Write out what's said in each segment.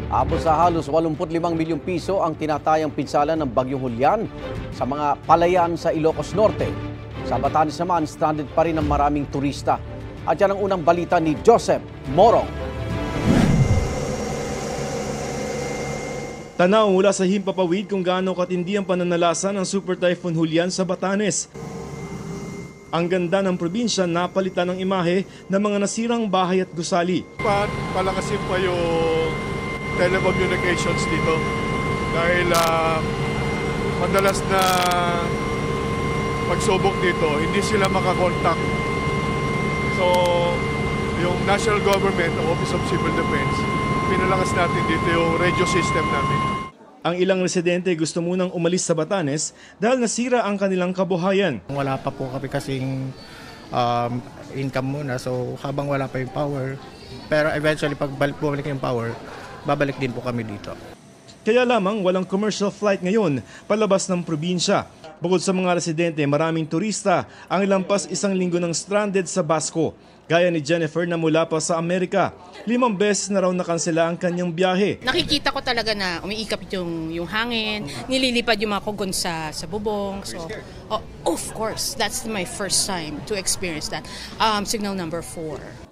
Abot sa halos 85 milyong piso ang tinatayang pinsala ng Bagyong Julian sa mga palayan sa Ilocos Norte. Sa Batanes naman, stranded pa rin ang maraming turista. At yan ang unang balita ni Joseph Morong. Tanaw mula sa himpapawid kung gaano katindi ang pananalasa ng Super Typhoon Julian sa Batanes. Ang ganda ng probinsya napalitan ng imahe ng mga nasirang bahay at gusali. Palakasin pa yung telecommunications dito dahil madalas na pagsubok dito, hindi sila makakontakt. So, yung National Government, Office of Civil Defense, pinalakas natin dito yung radio system namin. Ang ilang residente gusto munang umalis sa Batanes dahil nasira ang kanilang kabuhayan. Wala pa po kami kasing income muna, so habang wala pa yung power, pero eventually pag bumalik yung power, babalik din po kami dito. Kaya lamang walang commercial flight ngayon palabas ng probinsya. Bukod sa mga residente, maraming turista ang ilampas isang linggo ng stranded sa Basco. Gaya ni Jennifer na mula pa sa Amerika. 5 beses na raw nakansela ang kanyang biyahe. Nakikita ko talaga na umiikap yung hangin, nililipad yung mga kugon sa bubong. So, of course, that's my first time to experience that. Signal number 4.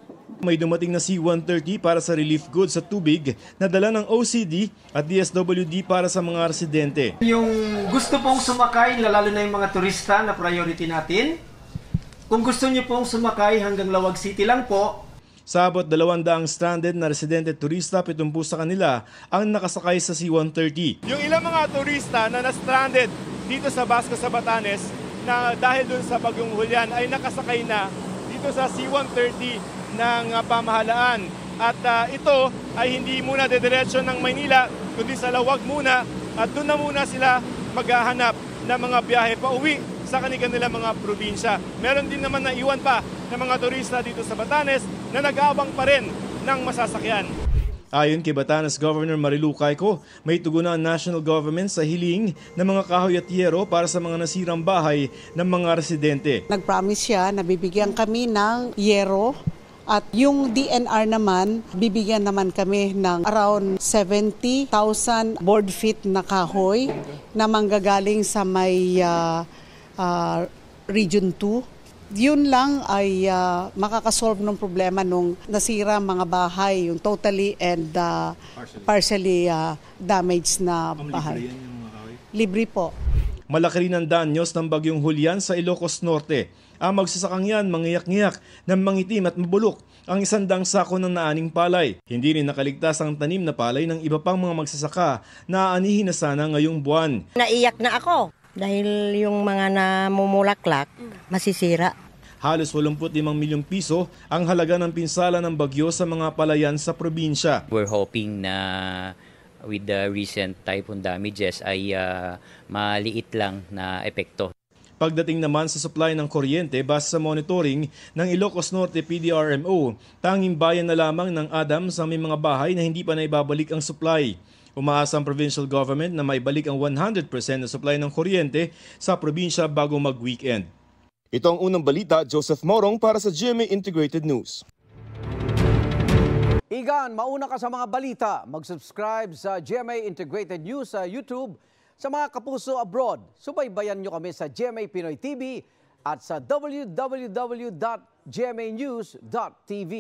May dumating na C-130 para sa relief goods sa tubig na dala ng OCD at DSWD para sa mga residente. Yung gusto pong sumakay, lalo na yung mga turista na priority natin, kung gusto niyo pong sumakay hanggang Lawag City lang po. Sa abot 200 stranded na residente turista, 70 sa kanila ang nakasakay sa C-130. Yung ilang mga turista na na-stranded dito sa Basco sa Batanes na dahil dun sa Bagyong Julian ay nakasakay na dito sa C-130 ng pamahalaan. At ito ay hindi muna dediretso ng Maynila, kundi sa Lawag muna at doon na muna sila maghahanap ng mga biyahe pa uwi sa kanilang mga probinsya. Meron din naman na iwan pa ng mga turista dito sa Batanes na nag-aabang pa rin ng masasakyan. Ayon kay Batanes Governor Marilu Cayco, may tugunan ang national government sa hiling ng mga kahoy at yero para sa mga nasirang bahay ng mga residente. Nag-promise siya na bibigyan kami ng yero at yung DNR naman, bibigyan naman kami ng around 70,000 board feet na kahoy na manggagaling sa may Region 2. Yun lang ay makakasolve ng problema nung nasira mga bahay, yung totally and partially damaged na bahay. Libre po. Malaki rin ang danyos ng Bagyong Julian sa Ilocos Norte. Ang magsasakang yan mangiyak-ngiyak ng mangitim at mabulok ang 100 sako ng naaning palay. Hindi rin nakaligtas ang tanim na palay ng iba pang mga magsasaka na aanihin na sana ngayong buwan. Naiyak na ako dahil yung mga namumulaklak masisira. Halos 85 milyong piso ang halaga ng pinsala ng bagyo sa mga palayan sa probinsya. We're hoping na with the recent typhoon damages ay maliit lang na epekto. Pagdating naman sa supply ng kuryente, base sa monitoring ng Ilocos Norte PDRMO, tanging bayan na lamang ng Adams ang may mga bahay na hindi pa naibabalik ang supply. Umaasa ang provincial government na maibalik ang 100% na supply ng kuryente sa probinsya bago mag-weekend. Ito ang unang balita, Joseph Morong para sa GMA Integrated News. Igan, mauna ka sa mga balita. Mag-subscribe sa GMA Integrated News sa YouTube. Sa mga kapuso abroad, subaybayan nyo kami sa GMA Pinoy TV at sa www.gmanews.tv.